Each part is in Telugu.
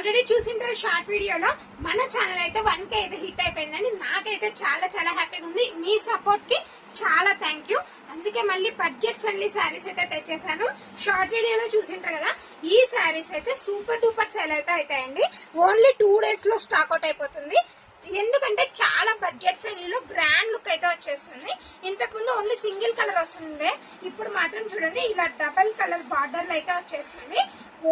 ఆల్రెడీ చూసింటారు షార్ట్ వీడియోలో మన ఛానల్ అయితే 1K అయితే హిట్ అయిపోయిందండి. నాకైతే చాలా చాలా హ్యాపీగా ఉంది. మీ సపోర్ట్ కి చాలా థ్యాంక్ యూ. అందుకే మళ్ళీ బడ్జెట్ ఫ్రెండ్లీ శారీస్ అయితే తెచ్చేసాను. షార్ట్ వీడియోలో చూసింటారు కదా, ఈ శారీస్ అయితే సూపర్ డూపర్ సేల్ అయితే అవుతాయండి. ఓన్లీ 2 days లో స్టాక్ అవుట్ అయిపోతుంది. ఎందుకంటే చాలా బడ్జెట్ ఫ్రెండ్లీలో గ్రాండ్ లుక్ అయితే వచ్చేస్తుంది. ఇంతకు ముందు ఓన్లీ సింగిల్ కలర్ వస్తుంది, ఇప్పుడు మాత్రం చూడండి ఇలా డబల్ కలర్ బార్డర్లు అయితే వచ్చేస్తుంది.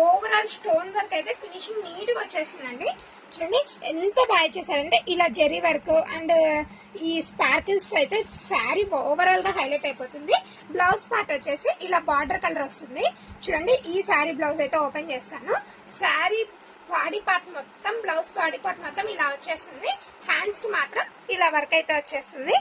ఓవరాల్ స్టోన్ వర్క్ అయితే ఫినిషింగ్ నీట్ గా వచ్చేస్తుందండి. చూడండి ఎంత బాగా చేశారంటే ఇలా జెరీ వర్క్ అండ్ ఈ స్పార్కిల్స్ అయితే శారీ ఓవరాల్ గా హైలైట్ అయిపోతుంది. బ్లౌజ్ పార్ట్ వచ్చేసి ఇలా బార్డర్ కలర్ వస్తుంది. చూడండి ఈ శారీ బ్లౌజ్ అయితే ఓపెన్ చేస్తాను. శారీ బాడీ పార్ట్ మొత్తం, బ్లౌజ్ బాడీ పార్ట్ మొత్తం ఇలా వచ్చేస్తుంది. హ్యాండ్స్ కి మాత్రం ఇలా వర్క్ అయితే వచ్చేస్తుంది.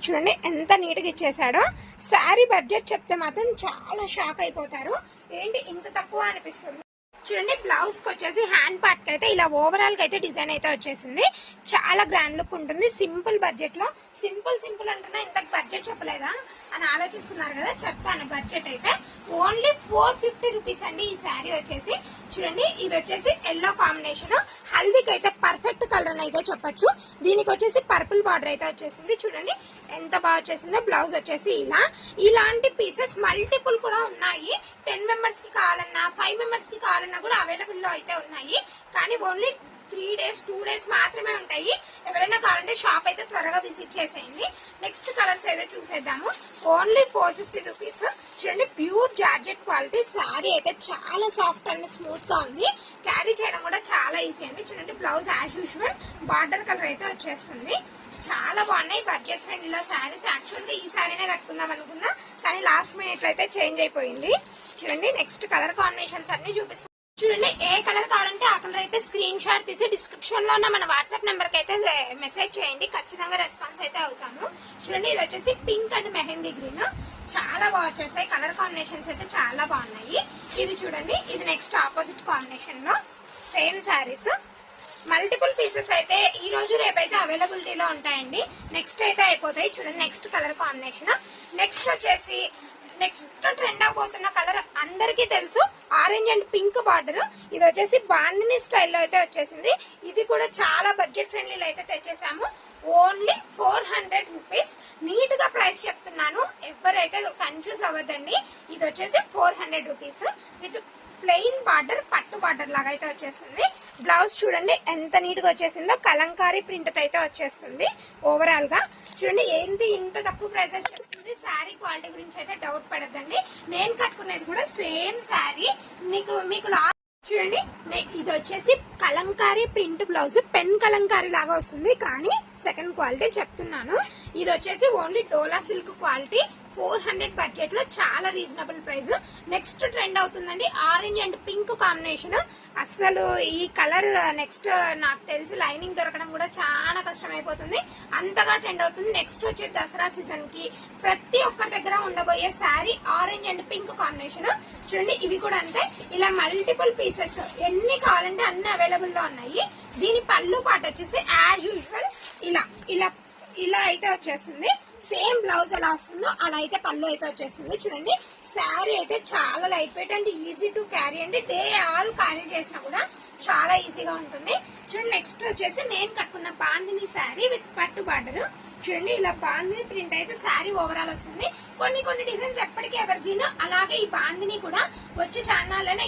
చూడండి ఎంత నీట్ గా ఇచ్చేసాడో. శారీ బడ్జెట్ చెప్తే మాత్రం చాలా షాక్ అయిపోతారు. ఏంటి ఇంత తక్కువ అనిపిస్తుంది. చూడండి బ్లౌజ్ కి వచ్చేసి హ్యాండ్ పార్ట్ కి అయితే ఇలా ఓవరాల్ గా అయితే డిజైన్ అయితే వచ్చేసింది. చాలా గ్రాండ్ లుక్ ఉంటుంది. సింపుల్ బడ్జెట్ లో, సింపుల్ అంటున్నా, ఇంతకు బడ్జెట్ చెప్పలేదా అని ఆలోచిస్తున్నారు కదా, చెప్తాను. బడ్జెట్ అయితే ఓన్లీ 450 రూపీస్ అండి. ఈ శారీ వచ్చేసి చూడండి, ఇది వచ్చేసి ఎల్లో కాంబినేషన్. హల్దీకి అయితే పర్ఫెక్ట్ కలర్ అని అయితే చెప్పొచ్చు. దీనికి వచ్చేసి పర్పుల్ బార్డర్ అయితే వచ్చేసింది. చూడండి ఎంత బాగా వచ్చేసిందో. బ్లౌజ్ వచ్చేసి ఇలాంటి పీసెస్ మల్టిపుల్ కూడా ఉన్నాయి. 10 మెంబర్స్ కి కావాలన్నా, 5 మెంబర్స్ కి కావాలన్నా కూడా అవైలబుల్ లో అయితే ఉన్నాయి. కానీ ఓన్లీ 3 days 2 days మాత్రమే ఉంటాయి. ఎవరైనా కావాలంటే షాప్ అయితే త్వరగా విజిట్ చేసేయండి. నెక్స్ట్ కలర్స్ అయితే చూసేద్దాము. Only 450 rupees. చూడండి ప్యూర్ జార్జెట్ క్వాలిటీ. శారీ అయితే చాలా సాఫ్ట్ అండ్ స్మూత్ గా ఉంది. క్యారీ చేయడం కూడా చాలా ఈజీ అండి. చూడండి blouse as usual border colour అయితే వచ్చేస్తుంది. చాలా బాగున్నాయి బడ్జెట్ ఫ్రెండ్లీలో శారీస్. యాక్చువల్ గా ఈ శారీనే కట్టుకుందాం అనుకున్నా, కానీ లాస్ట్ మినిట్ లో అయితే చేంజ్ అయిపోయింది. చూడండి నెక్స్ట్ కలర్ కాంబినేషన్స్ అన్ని చూపిస్తాను. చూడండి ఏ కలర్ కావాలంటే ఆ కలర్ అయితే స్క్రీన్ షాట్ తీసి డిస్క్రిప్షన్ లో ఉన్న మన వాట్సాప్ నెంబర్ కి అయితే మెసేజ్ చేయండి. ఖచ్చితంగా రెస్పాన్స్ అయితే అవుతాము. చూడండి ఇది వచ్చేసి పింక్ అండ్ మెహందీ గ్రీన్. చాలా బాగా వచ్చేసాయి. కలర్ కాంబినేషన్స్ అయితే చాలా బాగున్నాయి. ఇది చూడండి, ఇది నెక్స్ట్ ఆపోజిట్ కాంబినేషన్ లో సేమ్ శారీస్. మల్టిపుల్ పీసెస్ అయితే ఈ రోజు రేపైతే అవైలబిలిటీలో ఉంటాయండి. నెక్స్ట్ అయితే అయిపోతాయి. చూడండి నెక్స్ట్ కలర్ కాంబినేషన్. నెక్స్ట్ వచ్చేసి నెక్స్ట్ ట్రెండ్ అవబోతున్న కలర్ అందరికీ తెలుసు, ఆరెంజ్ అండ్ పింక్ బార్డర్. ఇది వచ్చేసి బాందిని స్టైల్లో అయితే వచ్చేసింది. ఇది కూడా చాలా బడ్జెట్ ఫ్రెండ్లీలో అయితే తెచ్చేసాము. Only 400 rupees. నీట్ గా ప్రైస్ చెప్తున్నాను, ఎవరైతే కన్ఫ్యూజ్ అవ్వద్దండి. ఇది వచ్చేసి 400 రూపీస్ విత్ ప్లెయిన్ బార్డర్, పట్టు బార్డర్ లాగా అయితే వచ్చేస్తుంది. బ్లౌజ్ చూడండి ఎంత నీట్ గా వచ్చేసిందో. కలంకారీ ప్రింట్ తో అయితే వచ్చేస్తుంది. ఓవరాల్ గా చూడండి ఏంటి ఇంత తక్కువ ప్రైసెస్ చెప్తుంది. శారీ క్వాలిటీ గురించి అయితే డౌట్ పడద్దండి. నేను కట్టుకునేది కూడా సేమ్ శారీ. మీకు చూడండి నెక్స్ట్ ఇది వచ్చేసి Kalamkari print blouse. Pen Kalamkari లాగా వస్తుంది, కానీ సెకండ్ క్వాలిటీ చెప్తున్నాను. ఇది వచ్చేసి ఓన్లీ డోలా సిల్క్ క్వాలిటీ. 400 బడ్జెట్ లో చాలా రీజనబుల్ ప్రైస్. నెక్స్ట్ ట్రెండ్ అవుతుందండి ఆరెంజ్ అండ్ పింక్ కాంబినేషన్. అసలు ఈ కలర్ నెక్స్ట్ నాకు తెలిసి లైనింగ్ దొరకడం కూడా చాలా కష్టం అయిపోతుంది, అంతగా ట్రెండ్ అవుతుంది. నెక్స్ట్ వచ్చే దసరా సీజన్ కి ప్రతి ఒక్కరి దగ్గర ఉండబోయే sari orange and pink combination. చూడండి ఇవి కూడా అంతే, ఇలా మల్టిపుల్ పీసెస్ ఎన్ని కావాలంటే అన్ని అవైలబుల్ లో ఉన్నాయి. దీని పళ్ళు పాట వచ్చేసి యాజ్ యూజువల్ ఇలా అయితే వచ్చేస్తుంది. సేమ్ బ్లౌజ్ ఎలా వస్తుందో అలా అయితే పళ్ళు అయితే వచ్చేస్తుంది. చూడండి శారీ అయితే చాలా light weight and easy to carry అండి. డే ఆల్ క్యారీ చేసినా కూడా చాలా ఈజీగా ఉంటుంది. చూడండి నెక్స్ట్ వచ్చేసి నేను కట్టుకున్న బాందిని శారీ విత్ పట్టు బార్డర్. చూడండి ఇలా బాందిని ప్రింట్ అయితే శారీ ఓవరాల్ వస్తుంది. కొన్ని డిజైన్స్ ఎప్పటికీ ఎవర్ గ్రీన్. అలాగే ఈ బాందిని కూడా వచ్చి ఛానల్లోనే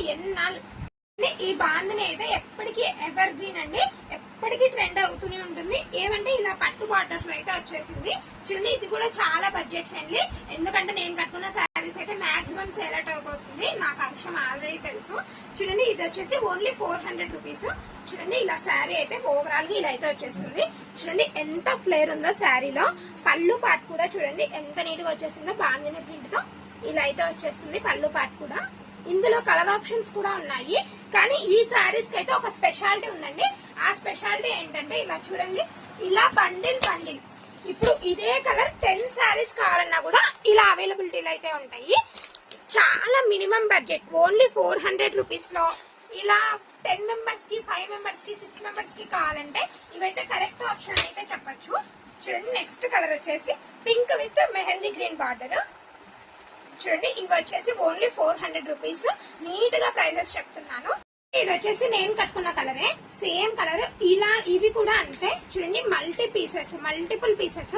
ఈ బాందిని అయితే ఎప్పటికీ ఎవర్ గ్రీన్ అండి, ఎప్పటికీ ట్రెండ్ అవుతూనే ఉంటుంది. ఏమంటే ఇలా పట్టు బార్డర్స్ అయితే వచ్చేసింది. చూడండి ఇది కూడా చాలా బడ్జెట్ ఫ్రెండ్లీ. ఎందుకంటే నేను కట్టుకున్న శారీస్ అయితే మాక్సిమం సేల్ అవుట్ అయిపోతుంది, నాకు ఆ విషయం ఆల్రెడీ తెలుసు. చూడండి ఇది వచ్చేసి ఓన్లీ 400 రూపీస్. చూడండి ఇలా శారీ అయితే ఓవరాల్ గా ఇలా అయితే వచ్చేసింది. చూడండి ఎంత ఫ్లేర్ ఉందో శారీలో. పళ్ళు పార్ట్ కూడా చూడండి ఎంత నీట్ గా వచ్చేసిందో. బాందిని ప్రింట్ తో ఇలా అయితే వచ్చేస్తుంది పళ్ళు పార్ట్ కూడా. ఇందులో కలర్ ఆప్షన్స్ కూడా ఉన్నాయి, కానీ ఈ శారీస్ కి అయితే ఒక స్పెషాలిటీ ఉందండి. ఆ స్పెషాలిటీ ఏంటంటే ఇలా చూడండి, ఇలా బండిల్ ఇప్పుడు ఇదే కలర్ 10 శారీస్ కావాలన్నా కూడా ఇలా అవైలబిలిటీలో అయితే ఉంటాయి. చాలా మినిమం బడ్జెట్, ఓన్లీ 400 రూపీస్ లో ఇలా 10 మెంబర్స్ కి, 5 మెంబర్స్ కి, 6 మెంబర్స్ కి కావాలంటే ఇవైతే కరెక్ట్ ఆప్షన్ అయితే చెప్పొచ్చు. చూడండి నెక్స్ట్ కలర్ వచ్చేసి pink with mehndi green border. చూడండి ఇవి వచ్చేసి ఓన్లీ 400 రూపీస్. నీట్ గా ప్రైజెస్ చెప్తున్నాను. ఇది వచ్చేసి నేను కట్టుకున్న కలరే, సేమ్ కలర్. ఇలా ఇవి కూడా అంతే చూడండి, మల్టిపుల్ పీసెస్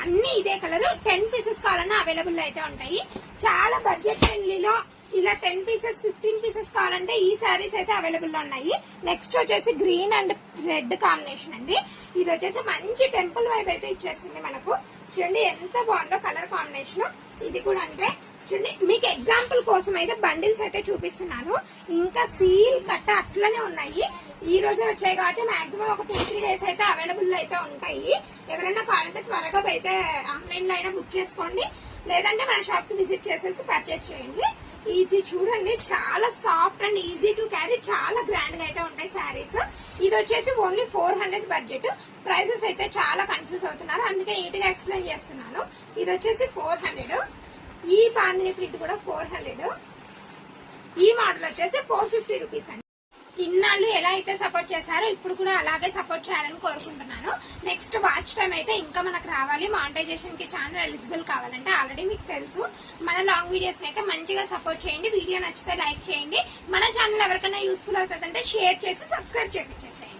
అన్ని ఇదే కలర్. 10 పీసెస్ కావాలన్నా అవైలబుల్ అయితే ఉంటాయి. చాలా బడ్జెట్ ఫ్రెండ్లీలో ఇలా 10 పీసెస్ 15 పీసెస్ కావాలంటే ఈ శారీస్ అయితే అవైలబుల్ లో ఉన్నాయి. నెక్స్ట్ వచ్చేసి గ్రీన్ అండ్ రెడ్ కాంబినేషన్ అండి. ఇది వచ్చేసి మంచి టెంపుల్ వైబ్ అయితే ఇచ్చేస్తుంది మనకు. చూడండి ఎంత బాగుందో కలర్ కాంబినేషన్. ఇది కూడా అంతే చూడండి. మీకు ఎగ్జాంపుల్ కోసం అయితే బండిల్స్ అయితే చూపిస్తున్నాను. ఇంకా సీల్ కట్ట అట్లనే ఉన్నాయి. ఈ రోజే వచ్చాయి కాబట్టి మాక్సిమం ఒక 2-3 డేస్ అయితే అవైలబుల్ అయితే ఉంటాయి. ఎవరైనా కావాలంటే త్వరగా అయితే ఆన్లైన్ లో అయినా బుక్ చేసుకోండి, లేదంటే మన షాప్ కి విజిట్ చేసేసి పర్చేస్ చేయండి. ఇది చూడండి చాలా soft and easy to carry, చాలా గ్రాండ్ గా అయితే ఉంటాయి శారీస్. ఇది వచ్చేసి ఓన్లీ 400 బడ్జెట్. ప్రైసెస్ అయితే చాలా కన్ఫ్యూజ్ అవుతున్నారు, అందుకే నీట్ గా ఎక్స్ప్లెయిన్ చేస్తున్నాను. ఇది వచ్చేసి 400. ఈ బాందిని ప్రింట్ కూడా 400. ఈ మోడల్ వచ్చేసి 450 రూపీస్ అండి. ఇన్నాళ్ళు ఎలా అయితే సపోర్ట్ చేశారో ఇప్పుడు కూడా అలాగే సపోర్ట్ చేయాలని కోరుకుంటున్నాను. నెక్స్ట్ వాచ్ టైం అయితే ఇంకా మనకు రావాలి. మానిటైజేషన్ కి ఛానల్ ఎలిజిబుల్ కావాలంటే ఆల్రెడీ మీకు తెలుసు. మన లాంగ్ వీడియోస్ అయితే మంచిగా సపోర్ట్ చేయండి. వీడియో నచ్చితే లైక్ చేయండి. మన ఛానల్ ఎవరికైనా యూస్ఫుల్ అవుతుందంటే షేర్ చేసి సబ్స్క్రైబ్ చేయించేసేయండి.